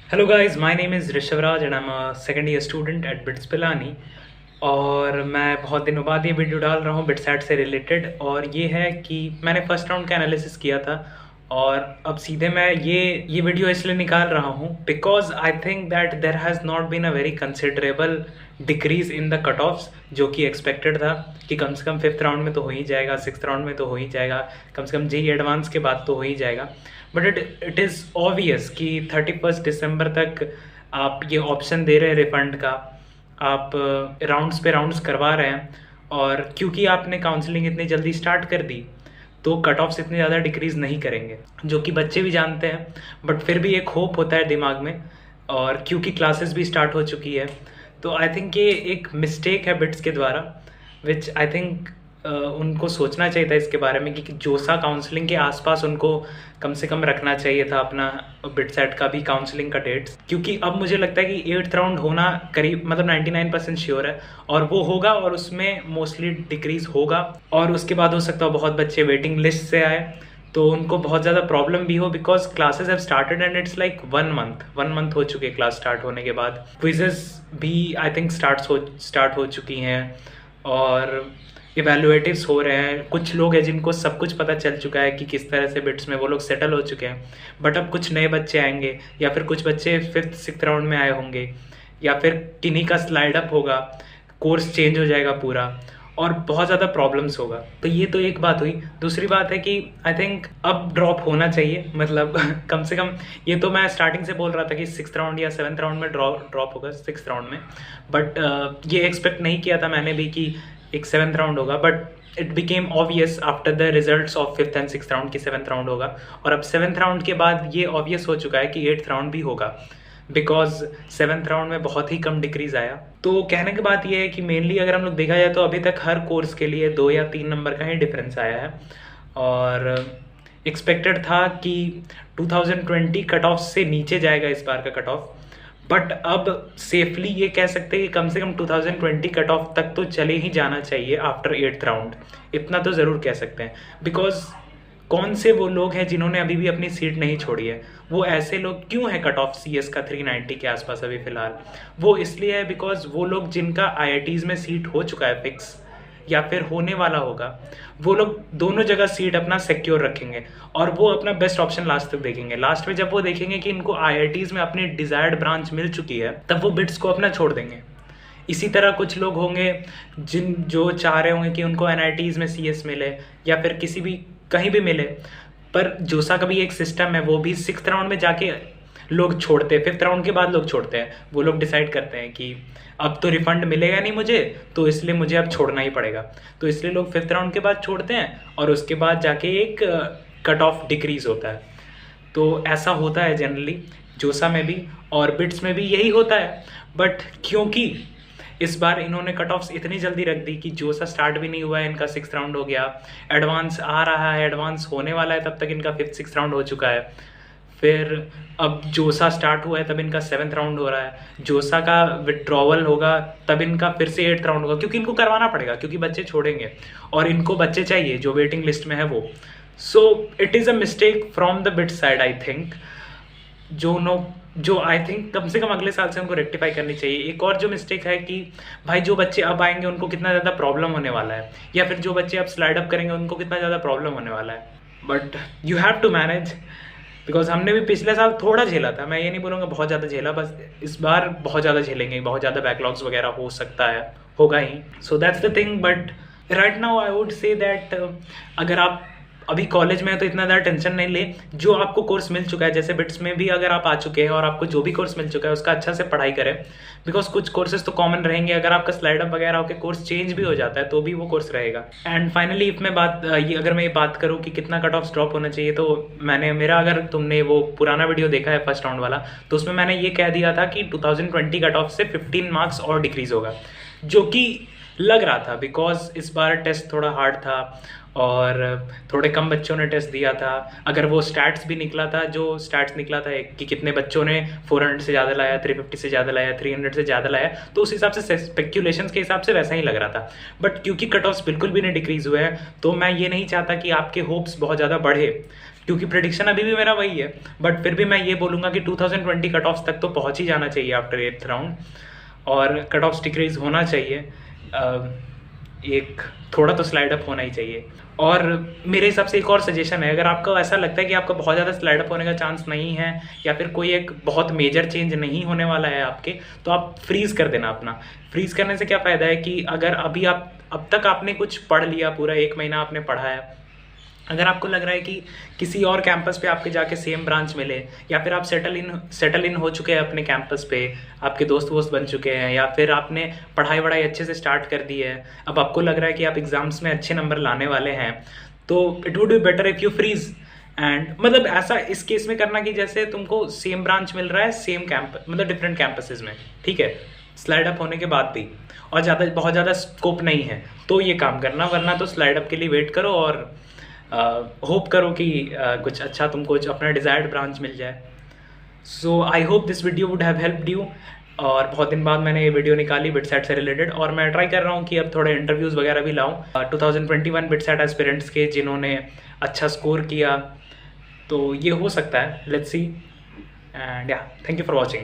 Hello guys, my name is Rishabhraj and I am a second year student at bits Pilani. और मैं बहुत दिनों बाद ये वीडियो डाल रहा हूँ बिटसैट से रिलेटेड। और ये है कि मैंने फर्स्ट राउंड का एनालिसिस किया था और अब सीधे मैं ये वीडियो इसलिए निकाल रहा हूँ because I think that there has not been a very considerable decrease in the cutoffs, जो कि एक्सपेक्टेड था कि कम से कम फिफ्थ राउंड में तो हो ही जाएगा, सिक्स राउंड में तो हो ही जाएगा, कम से कम जेई एडवांस के बाद तो हो ही जाएगा। बट इट इज़ ऑब्वियस कि 31 दिसंबर तक आप ये ऑप्शन दे रहे हैं रिफंड का, आप राउंड्स पे राउंड्स करवा रहे हैं। और क्योंकि आपने काउंसलिंग इतनी जल्दी स्टार्ट कर दी तो कट ऑफ्स इतने ज़्यादा डिक्रीज़ नहीं करेंगे, जो कि बच्चे भी जानते हैं। बट फिर भी एक होप होता है दिमाग में, और क्योंकि क्लासेस भी स्टार्ट हो चुकी है तो आई थिंक ये एक मिस्टेक है बिट्स के द्वारा, विच आई थिंक उनको सोचना चाहिए था इसके बारे में कि जोसा काउंसलिंग के आसपास उनको कम से कम रखना चाहिए था अपना बिटसेट का भी काउंसलिंग का डेट्स। क्योंकि अब मुझे लगता है कि 8th राउंड होना करीब मतलब 99% श्योर है, और वो होगा और उसमें मोस्टली डिक्रीज होगा। और उसके बाद हो सकता है बहुत बच्चे वेटिंग लिस्ट से आए तो उनको बहुत ज़्यादा प्रॉब्लम भी हो, because classes have started and it's like one month हो चुके क्लास स्टार्ट होने के बाद। क्विजेस भी आई थिंक स्टार्ट हो चुकी हैं और इवेलुएटिव्स हो रहे हैं। कुछ लोग हैं जिनको सब कुछ पता चल चुका है कि किस तरह से बिट्स में वो लोग सेटल हो चुके हैं। बट अब कुछ नए बच्चे आएंगे, या फिर कुछ बच्चे फिफ्थ सिक्स्थ राउंड में आए होंगे, या फिर किन्हीं का स्लाइड अप होगा, कोर्स चेंज हो जाएगा पूरा, और बहुत ज़्यादा प्रॉब्लम्स होगा। तो ये तो एक बात हुई। दूसरी बात है कि आई थिंक अब ड्रॉप होना चाहिए, मतलब कम से कम ये तो मैं स्टार्टिंग से बोल रहा था कि सिक्स्थ राउंड या सेवन्थ राउंड में ड्रॉप होगा, सिक्स्थ राउंड में। बट ये एक्सपेक्ट नहीं किया था मैंने भी कि एक सेवन्थ राउंड होगा। But it became obvious after the results of fifth and sixth round की सेवन्थ राउंड होगा। और अब सेवन्थ राउंड के बाद ये ऑब्वियस हो चुका है कि एट्थ राउंड भी होगा, बिकॉज सेवन्थ राउंड में बहुत ही कम डिक्रीज आया। तो कहने की बात यह है कि मेनली अगर हम लोग देखा जाए तो अभी तक हर कोर्स के लिए 2 या 3 नंबर का ही डिफरेंस आया है। और एक्सपेक्टेड था कि 2020 कट ऑफ से नीचे जाएगा इस बार का कट ऑफ। बट अब सेफली ये कह सकते हैं कि कम से कम 2020 कट ऑफ तक तो चले ही जाना चाहिए आफ्टर एट्थ राउंड, इतना तो ज़रूर कह सकते हैं। बिकॉज कौन से वो लोग हैं जिन्होंने अभी भी अपनी सीट नहीं छोड़ी है? वो ऐसे लोग क्यों है कट ऑफ सीएस का 390 के आसपास अभी फ़िलहाल? वो इसलिए है बिकॉज वो लोग जिनका आईआईटीज़ में सीट हो चुका है फिक्स, या फिर होने वाला होगा, वो लोग दोनों जगह सीट अपना सिक्योर रखेंगे और वो अपना बेस्ट ऑप्शन लास्ट तक देखेंगे। लास्ट में जब वो देखेंगे कि इनको आईआईटीज़ में अपनी डिज़ायर्ड ब्रांच मिल चुकी है, तब वो बिट्स को अपना छोड़ देंगे। इसी तरह कुछ लोग होंगे जो चाह रहे होंगे कि उनको एनआईटीज़ में सीएस मिले, या फिर किसी भी कहीं भी मिले। पर जोसा का भी एक सिस्टम है, वो भी सिक्स्थ राउंड में जाके लोग छोड़ते हैं, फिफ्थ राउंड के बाद लोग छोड़ते हैं। वो लोग डिसाइड करते हैं कि अब तो रिफंड मिलेगा नहीं मुझे, तो इसलिए मुझे अब छोड़ना ही पड़ेगा। तो इसलिए लोग फिफ्थ राउंड के बाद छोड़ते हैं और उसके बाद जाके एक कट ऑफ डिक्रीज होता है। तो ऐसा होता है जनरली जोसा में भी, और बिट्स में भी यही होता है। बट क्योंकि इस बार इन्होंने कट ऑफ्स इतनी जल्दी रख दी कि जोसा स्टार्ट भी नहीं हुआ है, इनका सिक्स्थ राउंड हो गया, एडवांस आ रहा है, एडवांस होने वाला है, तब तक इनका फिफ्थ सिक्स्थ राउंड हो चुका है। फिर अब जोसा स्टार्ट हुआ है तब इनका सेवन्थ राउंड हो रहा है, जोसा का विड्रॉवल होगा तब इनका फिर से एट्थ राउंड होगा, क्योंकि इनको करवाना पड़ेगा, क्योंकि बच्चे छोड़ेंगे और इनको बच्चे चाहिए जो वेटिंग लिस्ट में है वो। So it is a mistake from the bit side I think, जो आई थिंक कम से कम अगले साल से उनको रेक्टिफाई करनी चाहिए। एक और जो मिस्टेक है कि भाई जो बच्चे अब आएंगे उनको कितना ज़्यादा प्रॉब्लम होने वाला है, या फिर जो बच्चे अब स्लाइड अप करेंगे उनको कितना ज़्यादा प्रॉब्लम होने वाला है। But you have to manage, because हमने भी पिछले साल थोड़ा झेला था, मैं ये नहीं बोलूँगा बहुत ज़्यादा झेला, बस इस बार बहुत ज़्यादा झेलेंगे, बहुत ज़्यादा बैकलॉग्स वगैरह हो सकता है, होगा ही। So that's the thing. But right now I would say that अगर आप अभी कॉलेज में है तो इतना ज़्यादा टेंशन नहीं ले। जो आपको कोर्स मिल चुका है, जैसे बिट्स में भी अगर आप आ चुके हैं और आपको जो भी कोर्स मिल चुका है उसका अच्छा से पढ़ाई करें, बिकॉज कुछ कोर्सेज तो कॉमन रहेंगे। अगर आपका स्लाइड अप वगैरह होकर कोर्स चेंज भी हो जाता है तो भी वो कोर्स रहेगा। एंड फाइनली इफ मैं अगर मैं ये बात करूँ कि कितना कट ऑफ ड्रॉप होना चाहिए, तो अगर तुमने वो पुराना वीडियो देखा है फर्स्ट राउंड वाला, तो उसमें मैंने ये कह दिया था कि 2020 कट ऑफ से 15 मार्क्स और डिक्रीज होगा, जो कि लग रहा था बिकॉज इस बार टेस्ट थोड़ा हार्ड था और थोड़े कम बच्चों ने टेस्ट दिया था। अगर वो स्टैट्स भी निकला था, जो स्टैट्स निकला था कि कितने बच्चों ने 400 से ज़्यादा लाया, 350 से ज़्यादा लाया, 300 से ज़्यादा लाया, तो उस हिसाब से स्पेक्यूलेशंस के हिसाब से वैसा ही लग रहा था। बट क्योंकि कट ऑफ्स बिल्कुल भी नहीं डिक्रीज़ हुए हैं, तो मैं ये नहीं चाहता कि आपके होप्स बहुत ज़्यादा बढ़े, क्योंकि प्रेडिक्शन अभी भी मेरा वही है, बट फिर भी मैं ये बोलूँगा कि 2020 कट ऑफ्स तक तो पहुँच ही जाना चाहिए आफ्टर 8th राउंड, और कट ऑफ्स डिक्रीज होना चाहिए, एक थोड़ा तो स्लाइड अप होना ही चाहिए। और मेरे हिसाब से एक और सजेशन है, अगर आपको ऐसा लगता है कि आपका बहुत ज़्यादा स्लाइड अप होने का चांस नहीं है, या फिर कोई एक बहुत मेजर चेंज नहीं होने वाला है आपके, तो आप फ्रीज़ कर देना अपना। फ्रीज़ करने से क्या फ़ायदा है कि अगर अभी आप अब तक आपने कुछ पढ़ लिया, पूरा 1 महीना आपने पढ़ा है, अगर आपको लग रहा है कि किसी और कैंपस पे आपके जाके सेम ब्रांच मिले, या फिर आप सेटल इन हो चुके हैं अपने कैंपस पे, आपके दोस्त वोस्त बन चुके हैं, या फिर आपने पढ़ाई वढ़ाई अच्छे से स्टार्ट कर दी है, अब आपको लग रहा है कि आप एग्ज़ाम्स में अच्छे नंबर लाने वाले हैं, तो it would be better if you freeze. And मतलब ऐसा इस केस में करना कि जैसे तुमको सेम ब्रांच मिल रहा है, सेम कैंपस मतलब डिफरेंट कैंपसेस में, ठीक है, स्लाइड अप होने के बाद भी, और बहुत ज़्यादा स्कोप नहीं है, तो ये काम करना, वरना तो स्लाइड अप के लिए वेट करो और होप करो कि कुछ अच्छा तुमको अपना डिज़ायर्ड ब्रांच मिल जाए। So I hope this video would have helped you. और बहुत दिन बाद मैंने ये वीडियो निकाली बिटसेट से रिलेटेड, और मैं ट्राई कर रहा हूँ कि अब थोड़े इंटरव्यूज़ वगैरह भी लाऊं 2021 बिटसेट एस्पिरेंट्स के जिन्होंने अच्छा स्कोर किया, तो ये हो सकता है, लेट्स सी। एंड या, थैंक यू फॉर वॉचिंग।